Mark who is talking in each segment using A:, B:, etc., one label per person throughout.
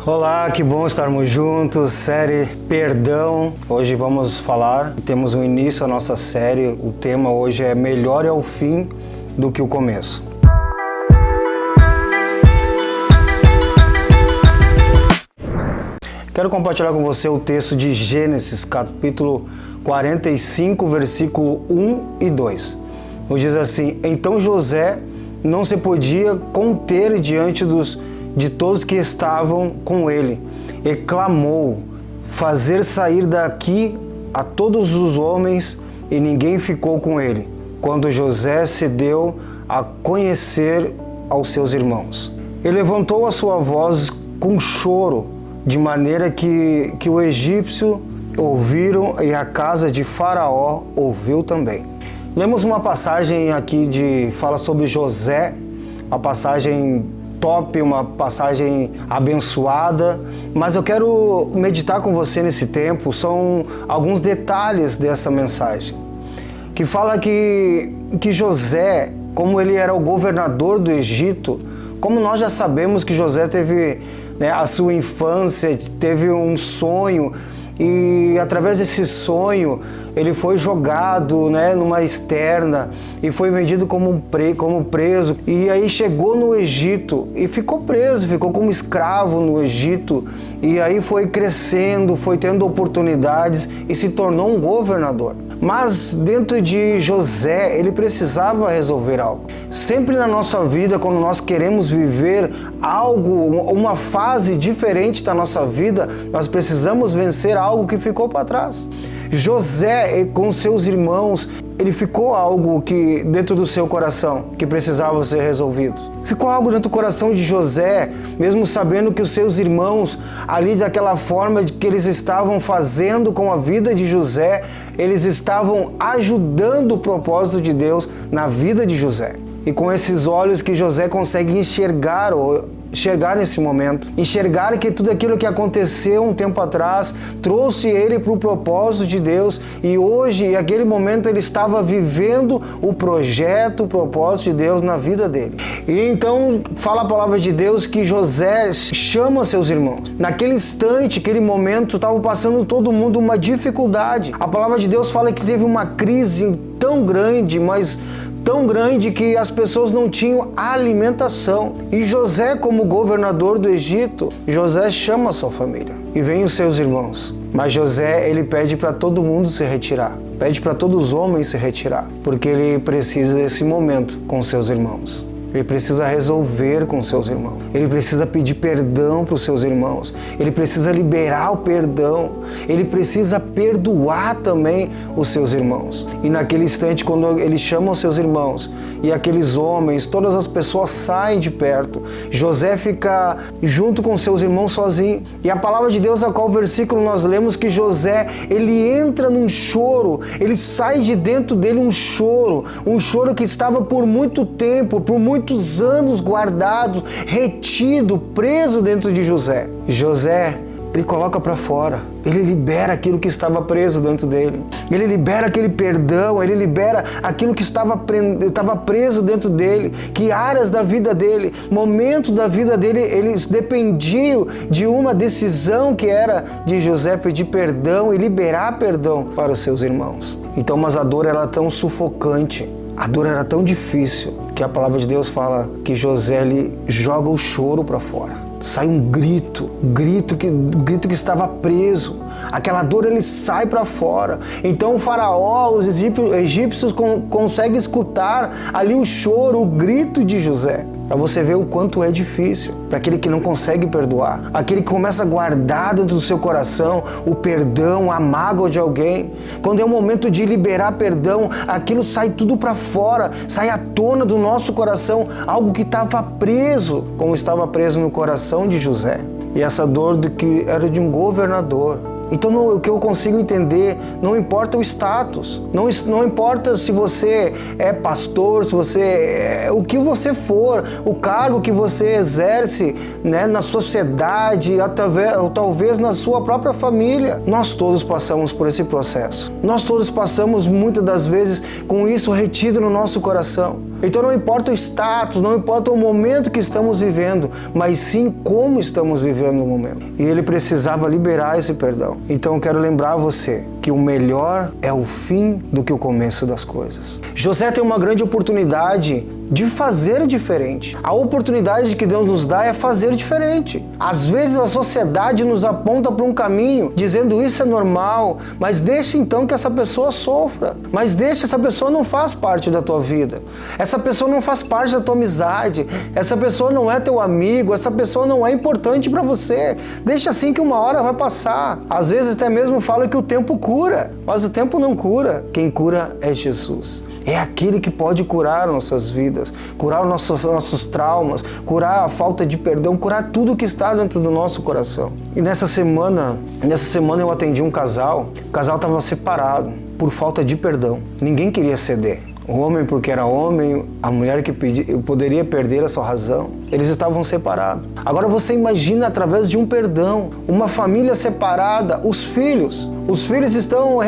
A: Olá, que bom estarmos juntos, série Perdão. Hoje vamos falar, temos um início à nossa série, o tema hoje é Melhor é o fim do que o começo. Quero compartilhar com você o texto de Gênesis, capítulo 45, versículo 1 e 2. Nos diz assim: Então José não se podia conter diante de todos que estavam com ele, e clamou: fazer sair daqui a todos os homens, e ninguém ficou com ele, quando José se deu a conhecer aos seus irmãos. Ele levantou a sua voz com choro, de maneira que o egípcio ouviram e a casa de Faraó ouviu também. Lemos uma passagem aqui fala sobre José, uma passagem top, uma passagem abençoada, mas eu quero meditar com você nesse tempo, são alguns detalhes dessa mensagem, que fala que José, como ele era o governador do Egito, como nós já sabemos que José teve a sua infância, teve um sonho, e através desse sonho ele foi jogado numa externa e foi vendido como preso, e aí chegou no Egito e ficou preso, ficou como escravo no Egito, e aí foi crescendo, foi tendo oportunidades e se tornou um governador. Mas dentro de José, ele precisava resolver algo. Sempre na nossa vida, quando nós queremos viver algo, uma fase diferente da nossa vida, nós precisamos vencer algo que ficou para trás. José, com seus irmãos, ele ficou algo que dentro do seu coração que precisava ser resolvido. Ficou algo dentro do coração de José, mesmo sabendo que os seus irmãos, ali daquela forma que eles estavam fazendo com a vida de José, eles estavam ajudando o propósito de Deus na vida de José. E com esses olhos que José consegue enxergar nesse momento, enxergar que tudo aquilo que aconteceu um tempo atrás trouxe ele para o propósito de Deus, e hoje, naquele momento, ele estava vivendo o projeto, o propósito de Deus na vida dele. E então fala a palavra de Deus que José chama seus irmãos. Naquele instante, aquele momento, estava passando todo mundo uma dificuldade. A palavra de Deus fala que teve uma crise tão grande, mas tão grande que as pessoas não tinham alimentação. E José, como governador do Egito, José chama a sua família e vem os seus irmãos. Mas José, ele pede para todo mundo se retirar, pede para todos os homens se retirar, porque ele precisa desse momento com seus irmãos. Ele precisa resolver com seus irmãos. Ele precisa pedir perdão para os seus irmãos. Ele precisa liberar o perdão. Ele precisa perdoar também os seus irmãos. E naquele instante, quando ele chama os seus irmãos e aqueles homens, todas as pessoas saem de perto, José fica junto com seus irmãos sozinho. E a palavra de Deus, a qual versículo nós lemos que José, ele entra num choro, ele sai de dentro dele um choro que estava por muito tempo, por muitos anos guardado, retido, preso dentro de José. José, ele coloca para fora, ele libera aquilo que estava preso dentro dele, ele libera aquele perdão, ele libera aquilo que estava preso dentro dele, que áreas da vida dele, momentos da vida dele, eles dependiam de uma decisão que era de José pedir perdão e liberar perdão para os seus irmãos. Então, mas a dor era tão sufocante, a dor era tão difícil, que a palavra de Deus fala que José, ele joga o choro para fora. Sai um grito que estava preso. Aquela dor, ele sai para fora. Então o faraó, os egípcios conseguem escutar ali o choro, o grito de José. Para você ver o quanto é difícil, para aquele que não consegue perdoar, aquele que começa a guardar dentro do seu coração o perdão, a mágoa de alguém. Quando é o momento de liberar perdão, aquilo sai tudo para fora, sai à tona do nosso coração, algo que estava preso, como estava preso no coração de José. E essa dor que era de um governador. Então o que eu consigo entender, não importa o status, não importa se você é pastor, se você o que você for, o cargo que você exerce na sociedade, ou talvez na sua própria família. Nós todos passamos por esse processo. Nós todos passamos muitas das vezes com isso retido no nosso coração. Então não importa o status, não importa o momento que estamos vivendo, mas sim como estamos vivendo o momento. E ele precisava liberar esse perdão. Então eu quero lembrar você que o melhor é o fim do que o começo das coisas. José tem uma grande oportunidade de fazer diferente. A oportunidade que Deus nos dá é fazer diferente. Às vezes a sociedade nos aponta para um caminho, dizendo isso é normal, mas deixa então que essa pessoa sofra. Mas deixa, essa pessoa não faz parte da tua vida. Essa pessoa não faz parte da tua amizade. Essa pessoa não é teu amigo. Essa pessoa não é importante para você. Deixa assim que uma hora vai passar. Às vezes até mesmo falam que o tempo cura, mas o tempo não cura. Quem cura é Jesus. É aquele que pode curar nossas vidas, curar os nossos traumas, curar a falta de perdão, curar tudo que está dentro do nosso coração. E nessa semana eu atendi um casal. O casal estava separado por falta de perdão. Ninguém queria ceder. O homem porque era homem, a mulher que poderia perder a sua razão. Eles estavam separados. Agora você imagina através de um perdão, uma família separada, os filhos. Os filhos estão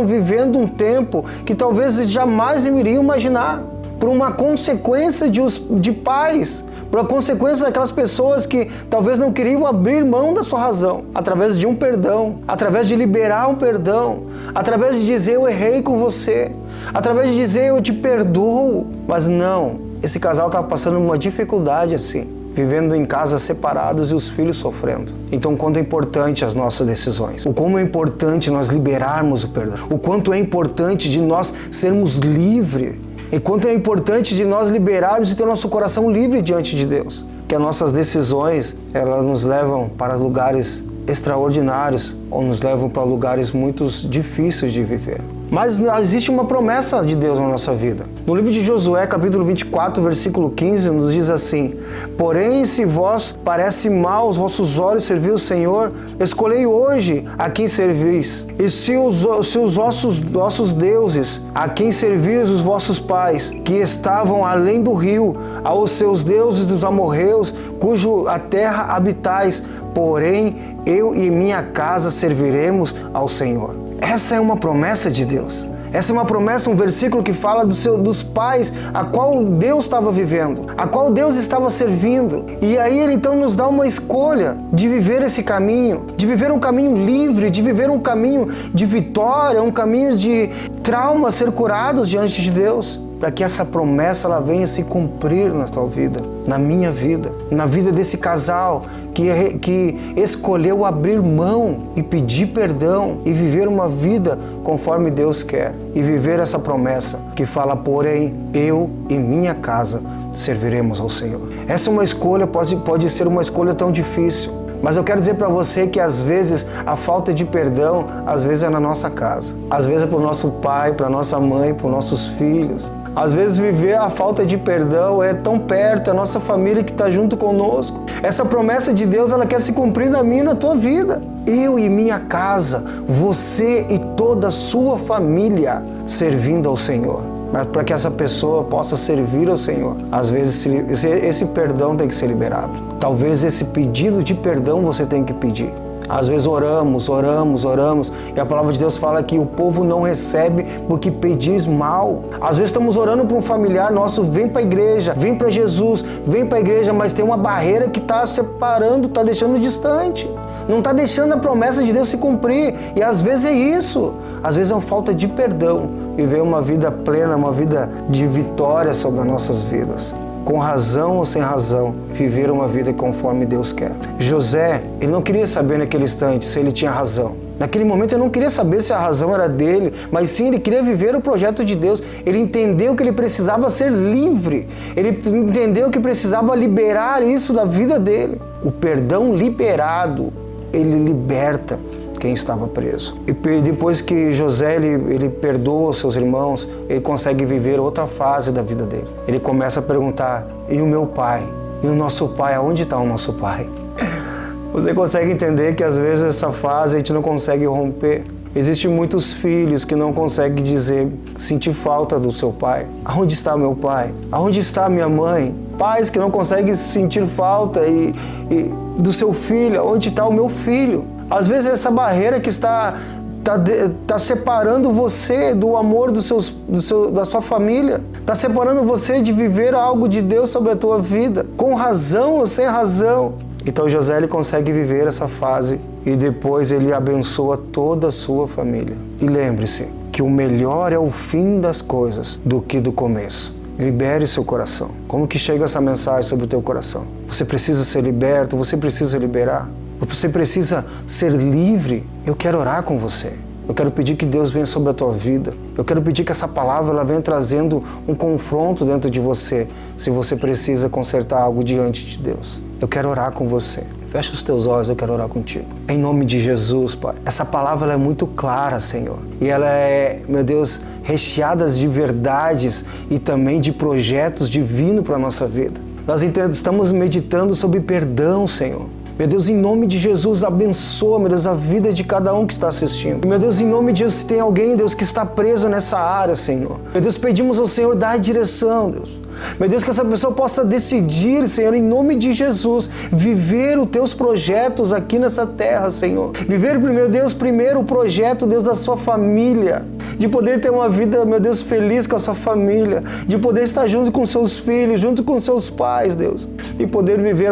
A: vivendo um tempo que talvez eles jamais iriam imaginar. Por uma consequência de pais, por uma consequência daquelas pessoas que talvez não queriam abrir mão da sua razão, através de um perdão, através de liberar um perdão, através de dizer eu errei com você, através de dizer eu te perdoo. Mas não, esse casal estava passando uma dificuldade assim, vivendo em casas separadas e os filhos sofrendo. Então, o quanto é importante as nossas decisões, o como é importante nós liberarmos o perdão, o quanto é importante de nós sermos livres, e quanto é importante de nós liberarmos e ter nosso coração livre diante de Deus. Que as nossas decisões, elas nos levam para lugares extraordinários ou nos levam para lugares muito difíceis de viver. Mas existe uma promessa de Deus na nossa vida. No livro de Josué, capítulo 24, versículo 15, nos diz assim: porém, se vós parece mal aos vossos olhos servir o Senhor, escolhei hoje a quem servis. E se os vossos deuses, a quem servis os vossos pais, que estavam além do rio, aos seus deuses dos amorreus, cujo a terra habitais, porém, eu e minha casa serviremos ao Senhor. Essa é uma promessa de Deus. Essa é uma promessa, um versículo que fala dos pais a qual Deus estava vivendo, a qual Deus estava servindo. E aí Ele então nos dá uma escolha de viver esse caminho, de viver um caminho livre, de viver um caminho de vitória, um caminho de traumas ser curados diante de Deus, para que essa promessa ela venha se cumprir na tua vida, na minha vida, na vida desse casal que escolheu abrir mão e pedir perdão e viver uma vida conforme Deus quer e viver essa promessa que fala, porém, eu e minha casa serviremos ao Senhor. Essa é uma escolha, pode ser uma escolha tão difícil, mas eu quero dizer para você que às vezes a falta de perdão, às vezes é na nossa casa. Às vezes é para o nosso pai, para a nossa mãe, para os nossos filhos. Às vezes viver a falta de perdão é tão perto, a nossa família que está junto conosco. Essa promessa de Deus, ela quer se cumprir na minha e na tua vida. Eu e minha casa, você e toda a sua família servindo ao Senhor. Mas para que essa pessoa possa servir ao Senhor, às vezes esse perdão tem que ser liberado. Talvez esse pedido de perdão você tem que pedir. Às vezes oramos, e a palavra de Deus fala que o povo não recebe porque pedis mal. Às vezes estamos orando para um familiar nosso, vem para a igreja, vem para Jesus, vem para a igreja, mas tem uma barreira que está separando, está deixando distante. Não está deixando a promessa de Deus se cumprir. E às vezes é isso. Às vezes é uma falta de perdão. Viver uma vida plena, uma vida de vitória sobre as nossas vidas. Com razão ou sem razão, viver uma vida conforme Deus quer. José, ele não queria saber naquele instante se ele tinha razão. Naquele momento ele não queria saber se a razão era dele, mas sim ele queria viver o projeto de Deus. Ele entendeu que ele precisava ser livre. Ele entendeu que precisava liberar isso da vida dele. O perdão liberado, ele liberta quem estava preso. E depois que José ele perdoa os seus irmãos, ele consegue viver outra fase da vida dele. Ele começa a perguntar, e o meu pai? E o nosso pai? Aonde está o nosso pai? Você consegue entender que às vezes essa fase a gente não consegue romper? Existem muitos filhos que não conseguem sentir falta do seu pai. Aonde está meu pai? Aonde está minha mãe? Pais que não conseguem sentir falta do seu filho. Aonde está o meu filho? Às vezes essa barreira que está tá separando você do amor da sua família, tá separando você de viver algo de Deus sobre a tua vida, com razão ou sem razão. Então José ele consegue viver essa fase e depois ele abençoa toda a sua família. E lembre-se que o melhor é o fim das coisas do que do começo. Libere seu coração. Como que chega essa mensagem sobre o teu coração? Você precisa ser liberto, você precisa liberar. Você precisa ser livre. Eu quero orar com você. Eu quero pedir que Deus venha sobre a tua vida. Eu quero pedir que essa palavra ela venha trazendo um confronto dentro de você, se você precisa consertar algo diante de Deus. Eu quero orar com você. Fecha os teus olhos, eu quero orar contigo. Em nome de Jesus, Pai. Essa palavra ela é muito clara, Senhor. E ela é, meu Deus, recheada de verdades e também de projetos divinos para a nossa vida. Nós estamos meditando sobre perdão, Senhor. Meu Deus, em nome de Jesus, abençoa, meu Deus, a vida de cada um que está assistindo. Meu Deus, em nome de Jesus, se tem alguém, Deus, que está preso nessa área, Senhor. Meu Deus, pedimos ao Senhor dar a direção, Deus. Meu Deus, que essa pessoa possa decidir, Senhor, em nome de Jesus, viver os teus projetos aqui nessa terra, Senhor. Viver, meu Deus, primeiro o projeto, Deus, da sua família. De poder ter uma vida, meu Deus, feliz com a sua família. De poder estar junto com seus filhos, junto com seus pais, Deus. E poder viver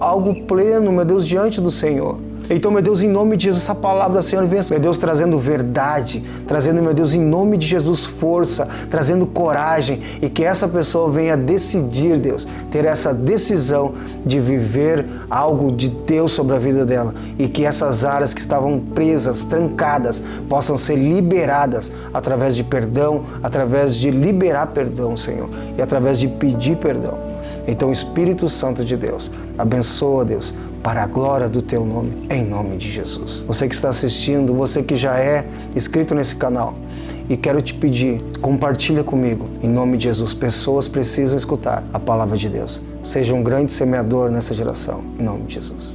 A: algo pleno, meu Deus, diante do Senhor. Então, meu Deus, em nome de Jesus, essa palavra, Senhor, venha, meu Deus, trazendo verdade, trazendo, meu Deus, em nome de Jesus, força, trazendo coragem e que essa pessoa venha decidir, Deus, ter essa decisão de viver algo de Deus sobre a vida dela e que essas áreas que estavam presas, trancadas, possam ser liberadas através de perdão, através de liberar perdão, Senhor, e através de pedir perdão. Então, Espírito Santo de Deus, abençoa, Deus, para a glória do Teu nome, em nome de Jesus. Você que está assistindo, você que já é inscrito nesse canal, e quero te pedir, compartilha comigo, em nome de Jesus. Pessoas precisam escutar a palavra de Deus. Seja um grande semeador nessa geração, em nome de Jesus.